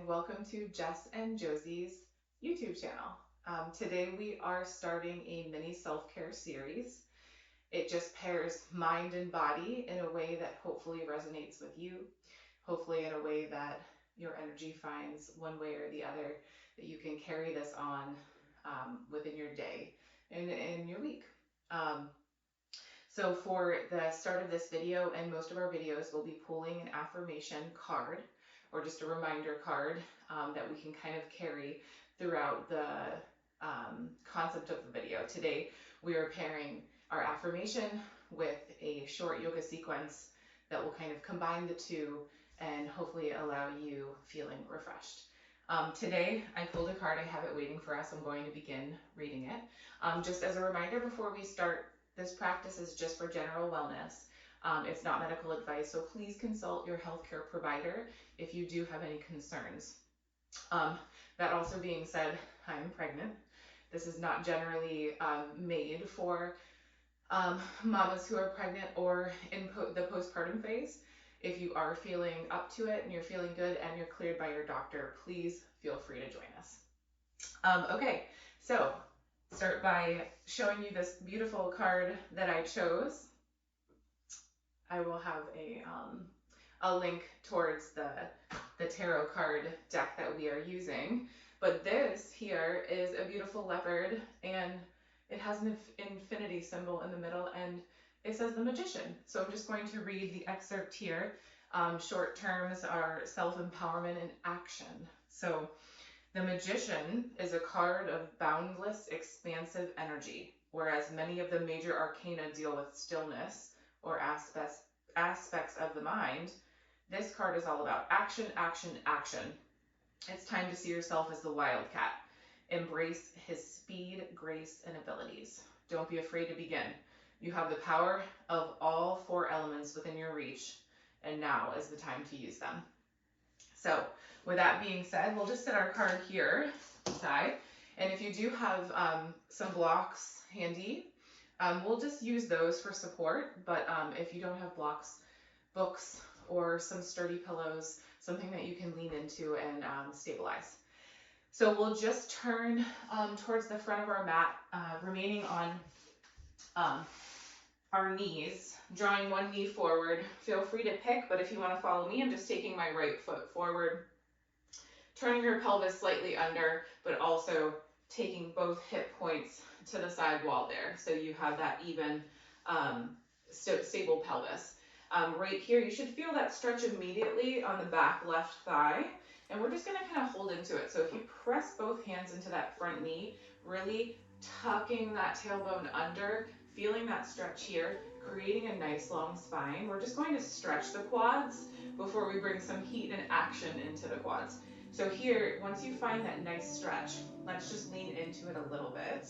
and welcome to Jess and Josie's YouTube channel. Today we are starting a mini self-care series. It just pairs mind and body in a way that hopefully resonates with you, hopefully in a way that your energy finds one way or the other, that you can carry this on within your day and in your week. So for the start of this video and most of our videos, we'll be pulling an affirmation card or just a reminder card that we can kind of carry throughout the concept of the video. Today, we are pairing our affirmation with a short yoga sequence that will kind of combine the two and hopefully allow you feeling refreshed. Today, I pulled a card. I have it waiting for us. I'm going to begin reading it. Just as a reminder, before we start, this practice is just for general wellness. It's not medical advice, so please consult your healthcare provider if you do have any concerns. That also being said, I'm pregnant. This is not generally made for mamas who are pregnant or in the postpartum phase. If you are feeling up to it and you're feeling good and you're cleared by your doctor, please feel free to join us. Okay, so start by showing you this beautiful card that I chose. I will have a link towards the tarot card deck that we are using. But this here is a beautiful leopard, and it has an infinity symbol in the middle, and it says the Magician. So I'm just going to read the excerpt here. Short terms are self-empowerment and action. So the Magician is a card of boundless, expansive energy, whereas many of the major arcana deal with stillness or aspects of the mind. This card is all about action, action, action. It's time to see yourself as the wildcat. Embrace his speed, grace, and abilities. Don't be afraid to begin. You have the power of all four elements within your reach, and now is the time to use them. So with that being said, we'll just set our card here aside. And if you do have some blocks handy, we'll just use those for support. But if you don't have blocks, books, or some sturdy pillows, something that you can lean into and stabilize. So we'll just turn towards the front of our mat, remaining on our knees, drawing one knee forward. Feel free to pick, but if you want to follow me, I'm just taking my right foot forward, turning your pelvis slightly under, but also taking both hip points to the side wall there. So you have that even stable pelvis. Right here, you should feel that stretch immediately on the back left thigh. And we're just going to kind of hold into it. So if you press both hands into that front knee, really tucking that tailbone under, feeling that stretch here, creating a nice long spine. We're just going to stretch the quads before we bring some heat and action into the quads. So here, once you find that nice stretch, let's just lean into it a little bit.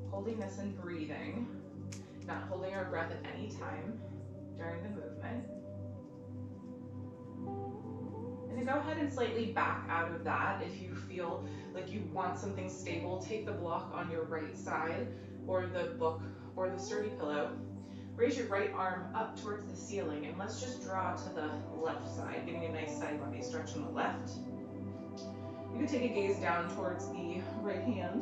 Holding this and breathing, not holding our breath at any time during the movement. And then go ahead and slightly back out of that. If you feel like you want something stable, take the block on your right side or the book or the sturdy pillow. Raise your right arm up towards the ceiling and let's just draw to the left side, giving a nice side body stretch on the left. You can take a gaze down towards the right hand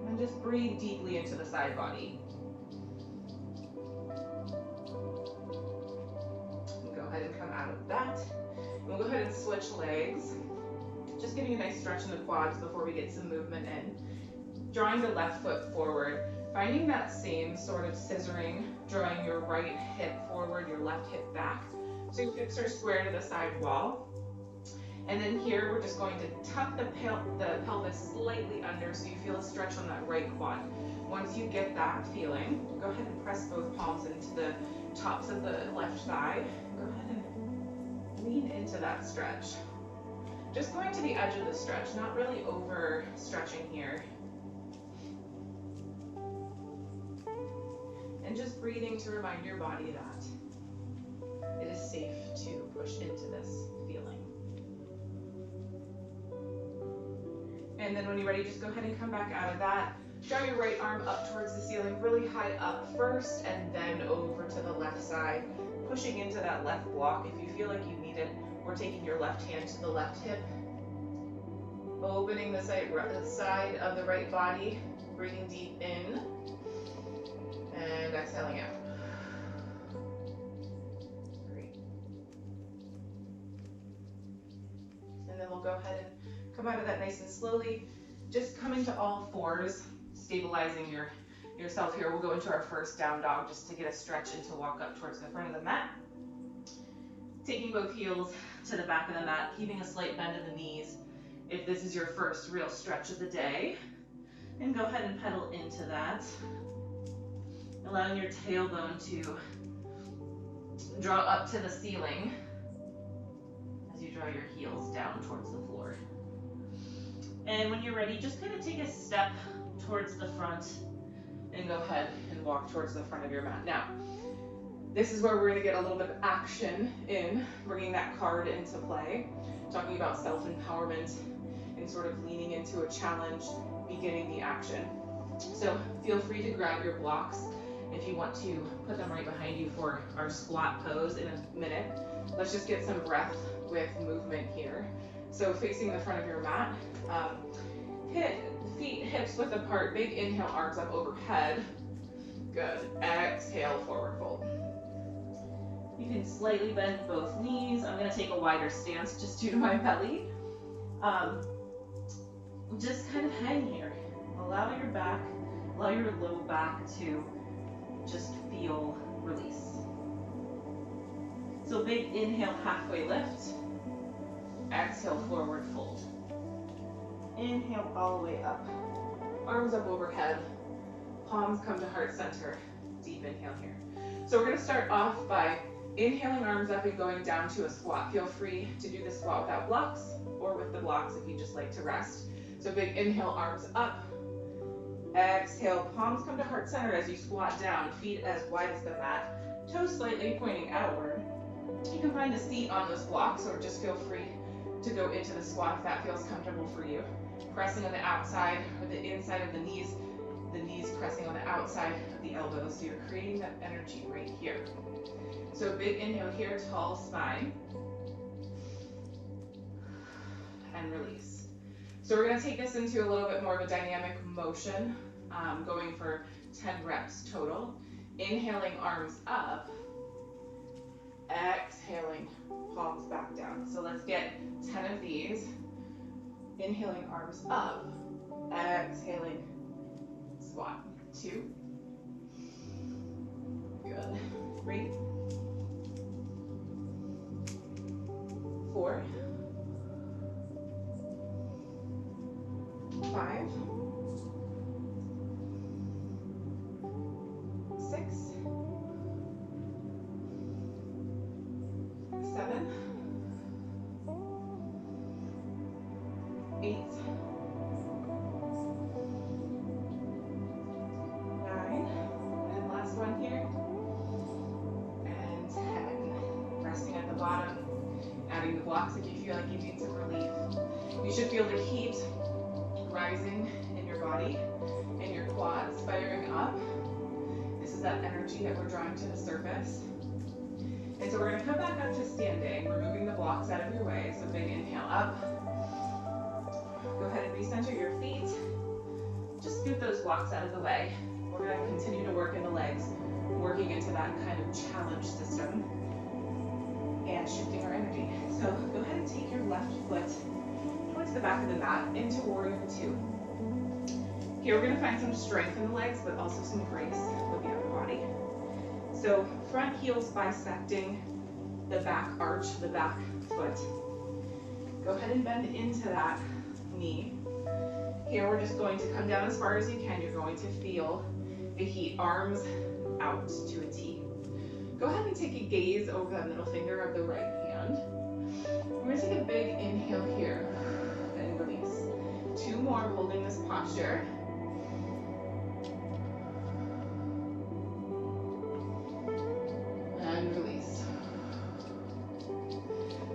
and just breathe deeply into the side body. Go ahead and come out of that. We'll go ahead and switch legs. Just giving a nice stretch in the quads before we get some movement in. Drawing the left foot forward, finding that same sort of scissoring, drawing your right hip forward, your left hip back. So your hips are square to the side wall. And then here we're just going to tuck the pelvis slightly under so you feel a stretch on that right quad. Once you get that feeling, go ahead and press both palms into the tops of the left thigh. Go ahead and lean into that stretch. Just going to the edge of the stretch, not really over stretching here. And just breathing to remind your body that it is safe to push into this feeling. And then when you're ready, just go ahead and come back out of that. Draw your right arm up towards the ceiling, really high up first, and then over to the left left side, pushing into that left block if you feel like you need it, or taking your left hand to the left hip, opening the side of the right body, breathing deep in, and exhaling out. Great. And then we'll go ahead and come out of that nice and slowly, just coming to all fours, stabilizing yourself here. We'll go into our first down dog just to get a stretch and to walk up towards the front of the mat. Taking both heels to the back of the mat, keeping a slight bend in the knees if this is your first real stretch of the day. And go ahead and pedal into that, allowing your tailbone to draw up to the ceiling as you draw your heels down towards the floor. And when you're ready, just kind of take a step towards the front and go ahead and walk towards the front of your mat. Now, this is where we're going to get a little bit of action in, bringing that card into play, talking about self-empowerment and sort of leaning into a challenge, beginning the action. So feel free to grab your blocks if you want to put them right behind you for our squat pose in a minute. Let's just get some breath with movement here. So facing the front of your mat, feet hips width apart, big inhale, arms up overhead. Good. Exhale, forward fold. You can slightly bend both knees. I'm going to take a wider stance just due to my belly. Just kind of hang here. Allow your low back to just feel release. So big inhale, halfway lift. Exhale, forward fold. Inhale all the way up. Arms up overhead. Palms come to heart center. Deep inhale here. So we're going to start off by inhaling arms up and going down to a squat. Feel free to do the squat without blocks or with the blocks if you just like to rest. So big inhale, arms up. Exhale, palms come to heart center as you squat down, feet as wide as the mat, toes slightly pointing outward. You can find a seat on those blocks or just feel free to go into the squat if that feels comfortable for you. Pressing on the outside or the inside of the knees pressing on the outside of the elbows, so you're creating that energy right here. So big inhale here, tall spine, and release. So we're going to take this into a little bit more of a dynamic motion, going for 10 reps total. Inhaling, arms up. Exhaling, palms back down. So let's get 10 of these. Inhaling, arms up. Exhaling, squat. 2. Good. 3. 4. 5. 6. 7. 8. 9. And last one here. And 10. Resting at the bottom. Adding the blocks if you feel like you need some relief. You should feel the heat rising in your body, in your quads, firing up. This is that energy that we're drawing to the surface. And so we're going to come back up to standing, removing the blocks out of your way. So big inhale up. Go ahead and recenter your feet. Just scoot those blocks out of the way. We're going to continue to work in the legs, working into that kind of challenge system and shifting our energy. So go ahead and take your left foot towards the back of the mat into warrior 2. Here we're going to find some strength in the legs, but also some grace with the upper body. So front heels bisecting the back arch, the back foot. Go ahead and bend into that knee. Here we're just going to come down as far as you can. You're going to feel the heat, arms out to a T. Go ahead and take a gaze over that middle finger of the right hand. We're going to take a big inhale here and release. 2 more, holding this posture. And release.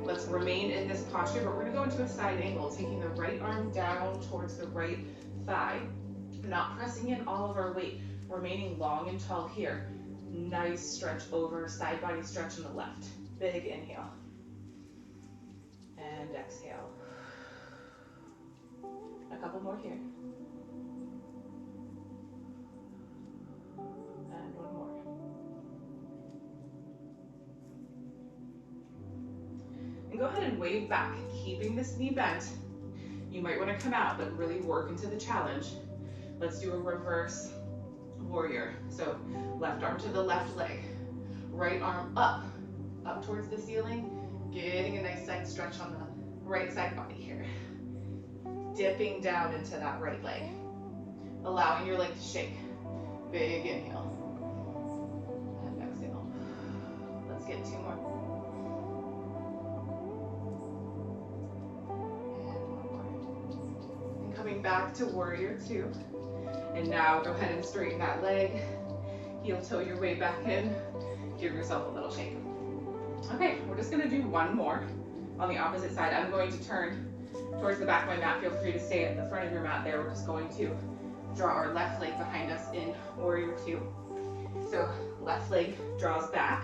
Let's remain in this posture, but we're going to go into a side angle, taking the right arm down towards the right thigh, not pressing in all of our weight, remaining long and tall here. Nice stretch over, side body stretch in the left. Big inhale. And exhale. A couple more here. And one more. And go ahead and wave back, keeping this knee bent. You might want to come out, but really work into the challenge. Let's do a reverse warrior. So left arm to the left leg, right arm up towards the ceiling, getting a nice side stretch on the right side body here. Dipping down into that right leg, allowing your leg to shake. Big inhale. And exhale. Let's get two more. And one more. And coming back to warrior two. And now go ahead and straighten that leg. Heel toe your way back in. Give yourself a little shake. Okay, we're just gonna do one more on the opposite side. I'm going to turn towards the back of my mat. Feel free to stay at the front of your mat there. We're just going to draw our left leg behind us in warrior two. So left leg draws back.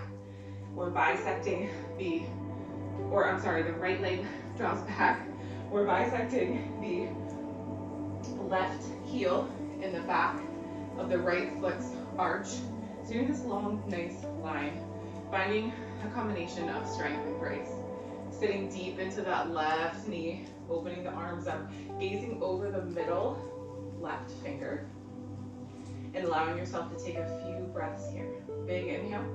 We're bisecting the right leg draws back. We're bisecting the left heel in the back of the right foot's arch. So doing this long, nice line, finding a combination of strength and grace. Sitting deep into that left knee, opening the arms up, gazing over the middle left finger, and allowing yourself to take a few breaths here. Big inhale,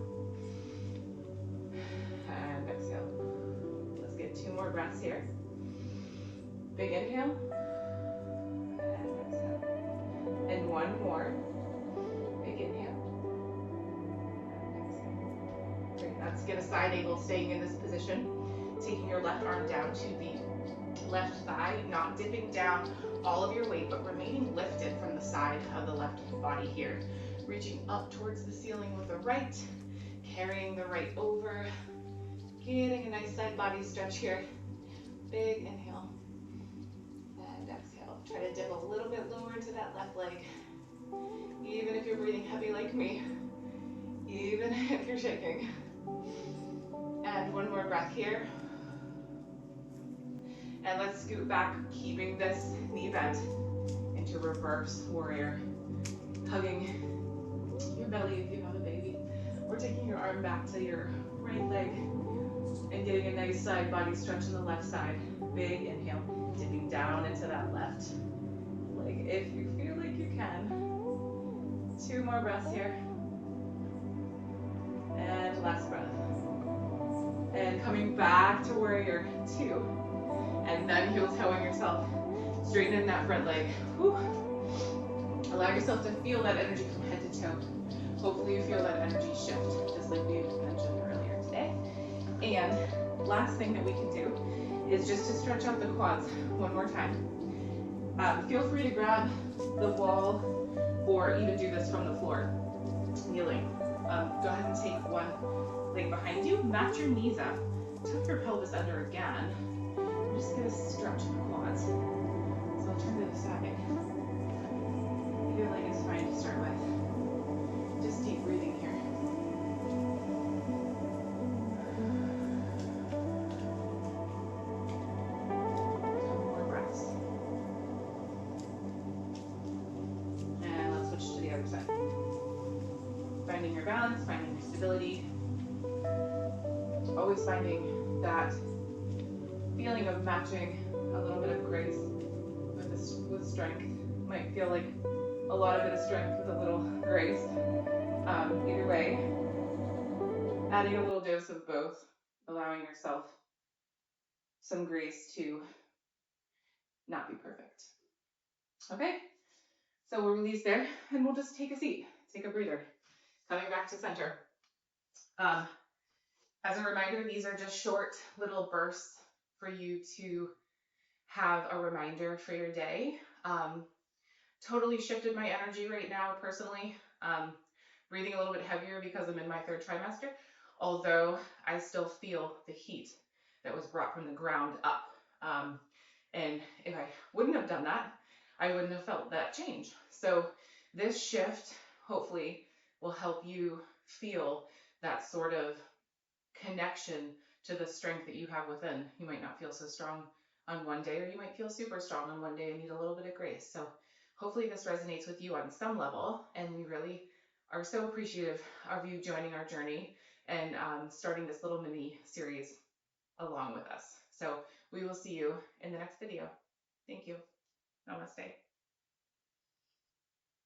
and exhale. Let's get two more breaths here. Big inhale, and exhale. And one more. Big inhale, and exhale. Great, let's get a side angle, staying in this position. Taking your left arm down to the left thigh, not dipping down all of your weight, but remaining lifted from the side of the left body here. Reaching up towards the ceiling with the right, carrying the right over, getting a nice side body stretch here. Big inhale, and exhale. Try to dip a little bit lower into that left leg, even if you're breathing heavy like me, even if you're shaking. And one more breath here. And let's scoot back, keeping this knee bent into reverse warrior. Hugging your belly if you have a baby. Or taking your arm back to your right leg and getting a nice side body stretch on the left side. Big inhale, dipping down into that left leg if you feel like you can. Two more breaths here. And last breath. And coming back to warrior two. And then heel toeing yourself, straightening that front leg. Whew. Allow yourself to feel that energy from head to toe. Hopefully you feel that energy shift, just like we mentioned earlier today. And last thing that we can do is just to stretch out the quads one more time. Feel free to grab the wall or even do this from the floor, kneeling. Go ahead and take one leg behind you, match your knees up, tuck your pelvis under again. I'm just going to stretch the quads. So I'll turn to the side. Either leg is fine to start with. Just deep breathing here. Couple more breaths. And let's switch to the other side. Finding your balance, finding your stability. Always finding that feeling of matching a little bit of grace with strength. Might feel like a lot of it is strength with a little grace. Either way, adding a little dose of both, allowing yourself some grace to not be perfect. Okay, so we'll release there and we'll just take a seat, take a breather. Coming back to center. As a reminder, these are just short little bursts for you to have a reminder for your day. Totally shifted my energy right now personally. Breathing a little bit heavier because I'm in my third trimester, although I still feel the heat that was brought from the ground up. And if I wouldn't have done that, I wouldn't have felt that change. So this shift hopefully will help you feel that sort of connection to the strength that you have within. You might not feel so strong on one day, or you might feel super strong on one day and need a little bit of grace. So hopefully this resonates with you on some level, and we really are so appreciative of you joining our journey and starting this little mini series along with us. So we will see you in the next video. Thank you. Namaste.